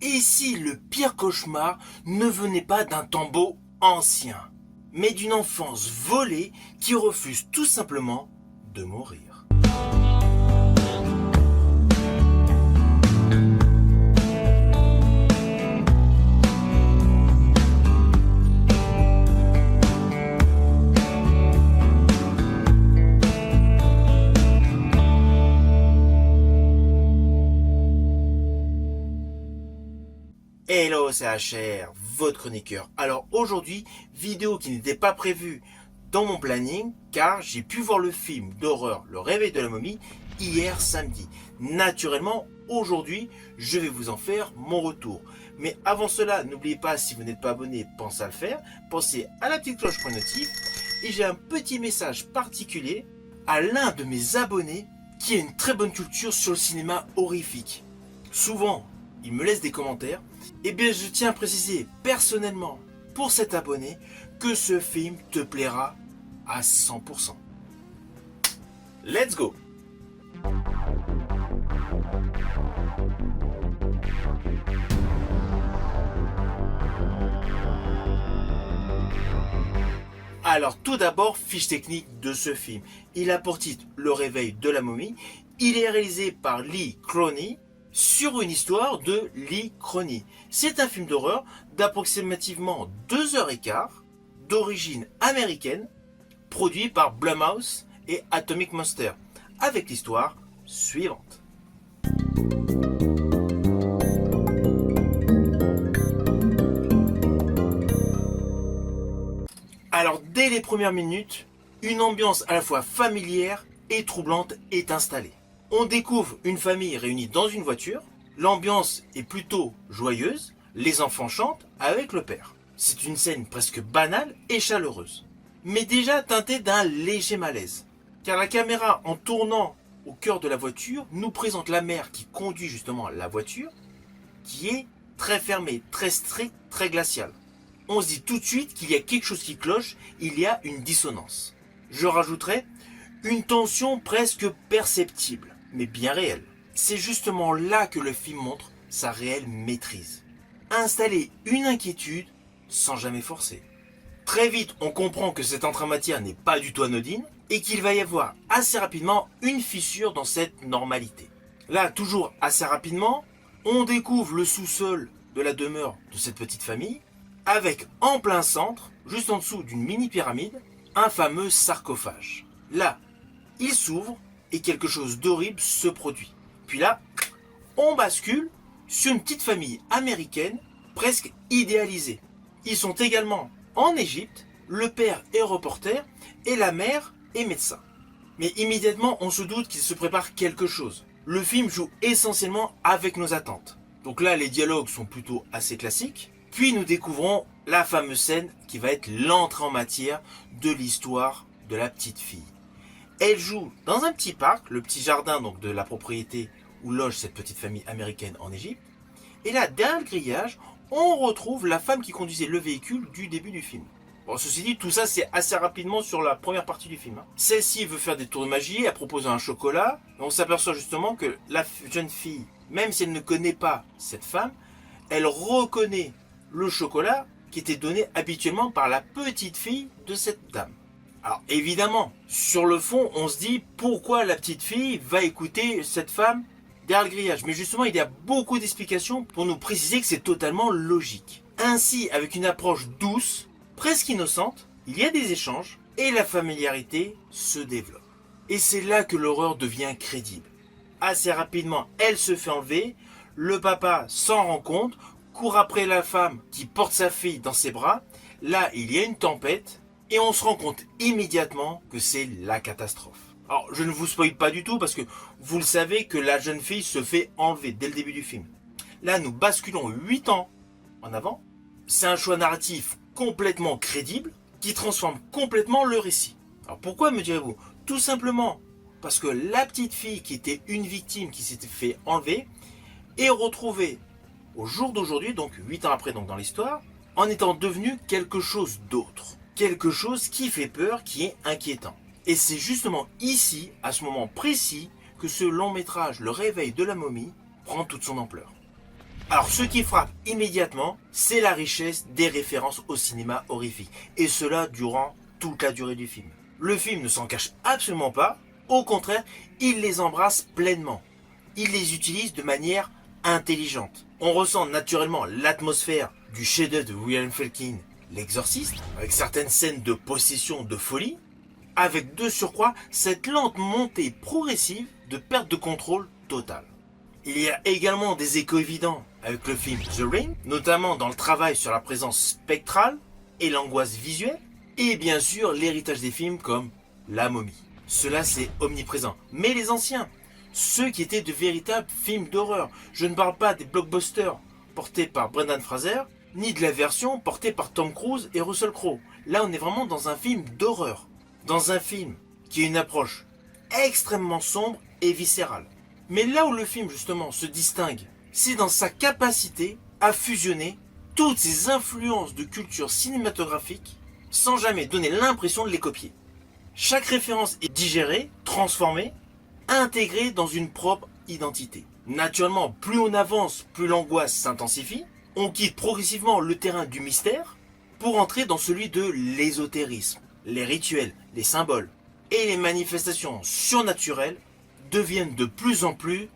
Et si le pire cauchemar ne venait pas d'un tombeau ancien, mais d'une enfance volée qui refuse tout simplement de mourir? Hello, c'est HR, votre chroniqueur. Alors aujourd'hui, vidéo qui n'était pas prévue dans mon planning, car j'ai pu voir le film d'horreur Le Réveil de la momie hier samedi. Naturellement, aujourd'hui, je vais vous en faire mon retour. Mais avant cela, n'oubliez pas, si vous n'êtes pas abonné, pensez à le faire. Pensez à la petite cloche pour les notifs. Et j'ai un petit message particulier à l'un de mes abonnés qui a une très bonne culture sur le cinéma horrifique. Souvent, il me laisse des commentaires. Eh bien, je tiens à préciser personnellement pour cet abonné que ce film te plaira à 100%. Let's go! Alors tout d'abord, fiche technique de ce film. Il a pour titre Le Réveil de la momie. Il est réalisé par Lee Cronin sur une histoire de Lee Cronin. C'est un film d'horreur d'approximativement 2h15, d'origine américaine, produit par Blumhouse et Atomic Monster, avec l'histoire suivante. Alors dès les premières minutes, une ambiance à la fois familière et troublante est installée. On découvre une famille réunie dans une voiture, l'ambiance est plutôt joyeuse, les enfants chantent avec le père. C'est une scène presque banale et chaleureuse, mais déjà teintée d'un léger malaise, car la caméra, en tournant au cœur de la voiture, nous présente la mère qui conduit justement la voiture, qui est très fermée, très stricte, très glaciale. On se dit tout de suite qu'il y a quelque chose qui cloche, il y a une dissonance. Je rajouterais une tension presque perceptible, mais bien réelle. C'est justement là que le film montre sa réelle maîtrise. Installer une inquiétude sans jamais forcer. Très vite, on comprend que cette entrée en matière n'est pas du tout anodine et qu'il va y avoir assez rapidement une fissure dans cette normalité. Là, toujours assez rapidement, on découvre le sous-sol de la demeure de cette petite famille avec en plein centre, juste en dessous d'une mini-pyramide, un fameux sarcophage. Là, il s'ouvre et quelque chose d'horrible se produit. Puis là, on bascule sur une petite famille américaine presque idéalisée. Ils sont également en Égypte, le père est reporter et la mère est médecin. Mais immédiatement, on se doute qu'il se prépare quelque chose. Le film joue essentiellement avec nos attentes. Donc là, les dialogues sont plutôt assez classiques. Puis nous découvrons la fameuse scène qui va être l'entrée en matière de l'histoire de la petite fille. Elle joue dans un petit parc, le petit jardin donc de la propriété où loge cette petite famille américaine en Égypte. Et là, derrière le grillage, on retrouve la femme qui conduisait le véhicule du début du film. Bon, ceci dit, tout ça c'est assez rapidement sur la première partie du film. Celle-ci veut faire des tours de magie, elle propose un chocolat. Et on s'aperçoit justement que la jeune fille, même si elle ne connaît pas cette femme, elle reconnaît le chocolat qui était donné habituellement par la petite fille de cette dame. Alors évidemment, sur le fond, on se dit pourquoi la petite fille va écouter cette femme derrière le grillage. Mais justement, il y a beaucoup d'explications pour nous préciser que c'est totalement logique. Ainsi, avec une approche douce, presque innocente, il y a des échanges et la familiarité se développe. Et c'est là que l'horreur devient crédible. Assez rapidement, elle se fait enlever, le papa s'en rend compte, court après la femme qui porte sa fille dans ses bras. Là, il y a une tempête et on se rend compte immédiatement que c'est la catastrophe. Alors, je ne vous spoil pas du tout parce que vous le savez que la jeune fille se fait enlever dès le début du film. Là, nous basculons 8 ans en avant. C'est un choix narratif complètement crédible qui transforme complètement le récit. Alors pourquoi, me direz-vous? Tout simplement parce que la petite fille qui était une victime qui s'était fait enlever est retrouvée au jour d'aujourd'hui, donc 8 ans après donc dans l'histoire, en étant devenue quelque chose d'autre. Quelque chose qui fait peur, qui est inquiétant. Et c'est justement ici, à ce moment précis, que ce long métrage, Le Réveil de la momie, prend toute son ampleur. Alors ce qui frappe immédiatement, c'est la richesse des références au cinéma horrifique, et cela durant toute la durée du film. Le film ne s'en cache absolument pas, au contraire, il les embrasse pleinement. Il les utilise de manière intelligente. On ressent naturellement l'atmosphère du chef-d'œuvre de William Friedkin, L'Exorciste, avec certaines scènes de possession, de folie, avec de surcroît cette lente montée progressive de perte de contrôle totale. Il y a également des échos évidents avec le film The Ring, notamment dans le travail sur la présence spectrale et l'angoisse visuelle, et bien sûr l'héritage des films comme La Momie. Cela c'est omniprésent. Mais les anciens, ceux qui étaient de véritables films d'horreur, je ne parle pas des blockbusters portés par Brendan Fraser, ni de la version portée par Tom Cruise et Russell Crowe. Là on est vraiment dans un film d'horreur, dans un film qui a une approche extrêmement sombre et viscérale. Mais là où le film justement se distingue, c'est dans sa capacité à fusionner toutes ces influences de culture cinématographique sans jamais donner l'impression de les copier. Chaque référence est digérée, transformée, intégrée dans une propre identité. Naturellement, plus on avance, plus l'angoisse s'intensifie. On quitte progressivement le terrain du mystère pour entrer dans celui de l'ésotérisme. Les rituels, les symboles et les manifestations surnaturelles deviennent de plus en plus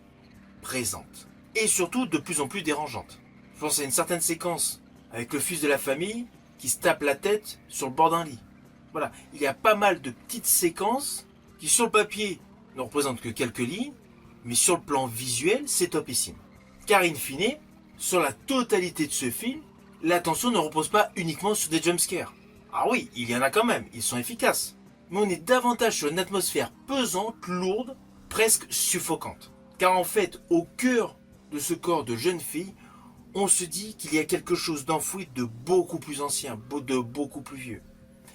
présentes et surtout de plus en plus dérangeantes. Je pense à une certaine séquence avec le fils de la famille qui se tape la tête sur le bord d'un lit. Voilà, il y a pas mal de petites séquences qui sur le papier ne représentent que quelques lignes, mais sur le plan visuel, c'est topissime. Car in fine, sur la totalité de ce film, l'attention ne repose pas uniquement sur des jumpscares. Ah oui, il y en a quand même, ils sont efficaces. Mais on est davantage sur une atmosphère pesante, lourde, presque suffocante. Car en fait, au cœur de ce corps de jeune fille, on se dit qu'il y a quelque chose d'enfoui de beaucoup plus ancien, de beaucoup plus vieux.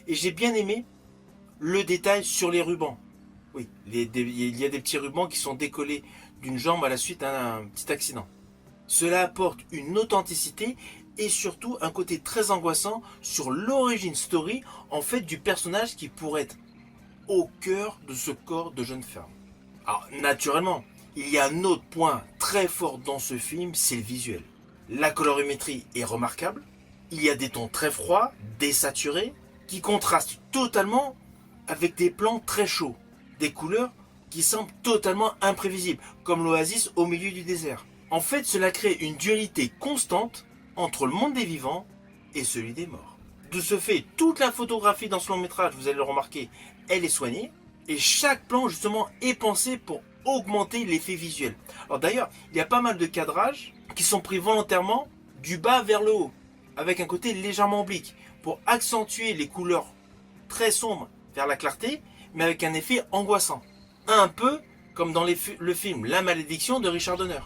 Et j'ai bien aimé le détail sur les rubans. Oui, il y a des petits rubans qui sont décollés d'une jambe à la suite d'un petit accident. Cela apporte une authenticité et surtout un côté très angoissant sur l'origine story en fait du personnage qui pourrait être au cœur de ce corps de jeune femme. Alors naturellement, il y a un autre point très fort dans ce film, c'est le visuel. La colorimétrie est remarquable, il y a des tons très froids, désaturés, qui contrastent totalement avec des plans très chauds, des couleurs qui semblent totalement imprévisibles, comme l'oasis au milieu du désert. En fait, cela crée une dualité constante entre le monde des vivants et celui des morts. De ce fait, toute la photographie dans ce long métrage, vous allez le remarquer, elle est soignée, et chaque plan justement est pensé pour augmenter l'effet visuel. Alors d'ailleurs, il y a pas mal de cadrages qui sont pris volontairement du bas vers le haut, avec un côté légèrement oblique, pour accentuer les couleurs très sombres vers la clarté, mais avec un effet angoissant. Un peu comme dans le film La Malédiction de Richard Donner.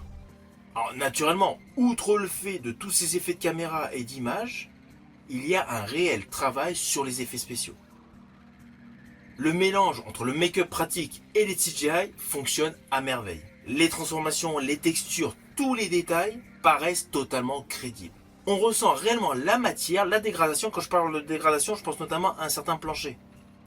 Alors naturellement, outre le fait de tous ces effets de caméra et d'image, il y a un réel travail sur les effets spéciaux. Le mélange entre le make-up pratique et les CGI fonctionne à merveille. Les transformations, les textures, tous les détails paraissent totalement crédibles. On ressent réellement la matière, la dégradation. Quand je parle de dégradation, je pense notamment à un certain plancher.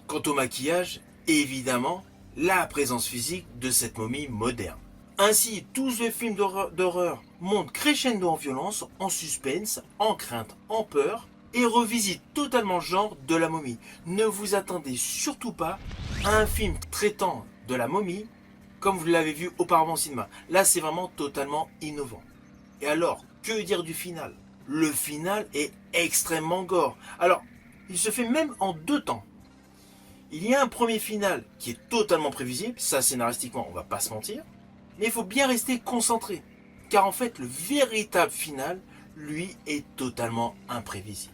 Quant au maquillage, évidemment, la présence physique de cette momie moderne. Ainsi, tous les films d'horreur montent crescendo en violence, en suspense, en crainte, en peur, et revisite totalement le genre de la momie. Ne vous attendez surtout pas à un film traitant de la momie comme vous l'avez vu auparavant au cinéma. Là, c'est vraiment totalement innovant. Et alors, que dire du final? Le final est extrêmement gore. Alors, il se fait même en deux temps. Il y a un premier final qui est totalement prévisible, ça scénaristiquement, on va pas se mentir, mais il faut bien rester concentré, car en fait, le véritable final, lui, est totalement imprévisible.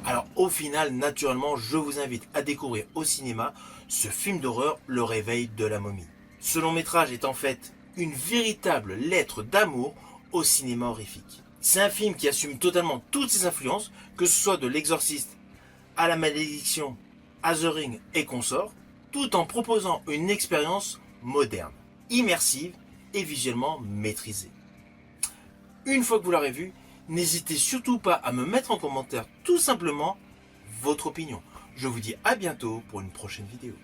Alors au final, naturellement, je vous invite à découvrir au cinéma ce film d'horreur, Le Réveil de la momie. Ce long métrage est en fait une véritable lettre d'amour au cinéma horrifique. C'est un film qui assume totalement toutes ses influences, que ce soit de L'Exorciste à La Malédiction, à The Ring et consorts, tout en proposant une expérience moderne, immersive et visuellement maîtrisée. Une fois que vous l'aurez vu, n'hésitez surtout pas à me mettre en commentaire tout simplement votre opinion. Je vous dis à bientôt pour une prochaine vidéo.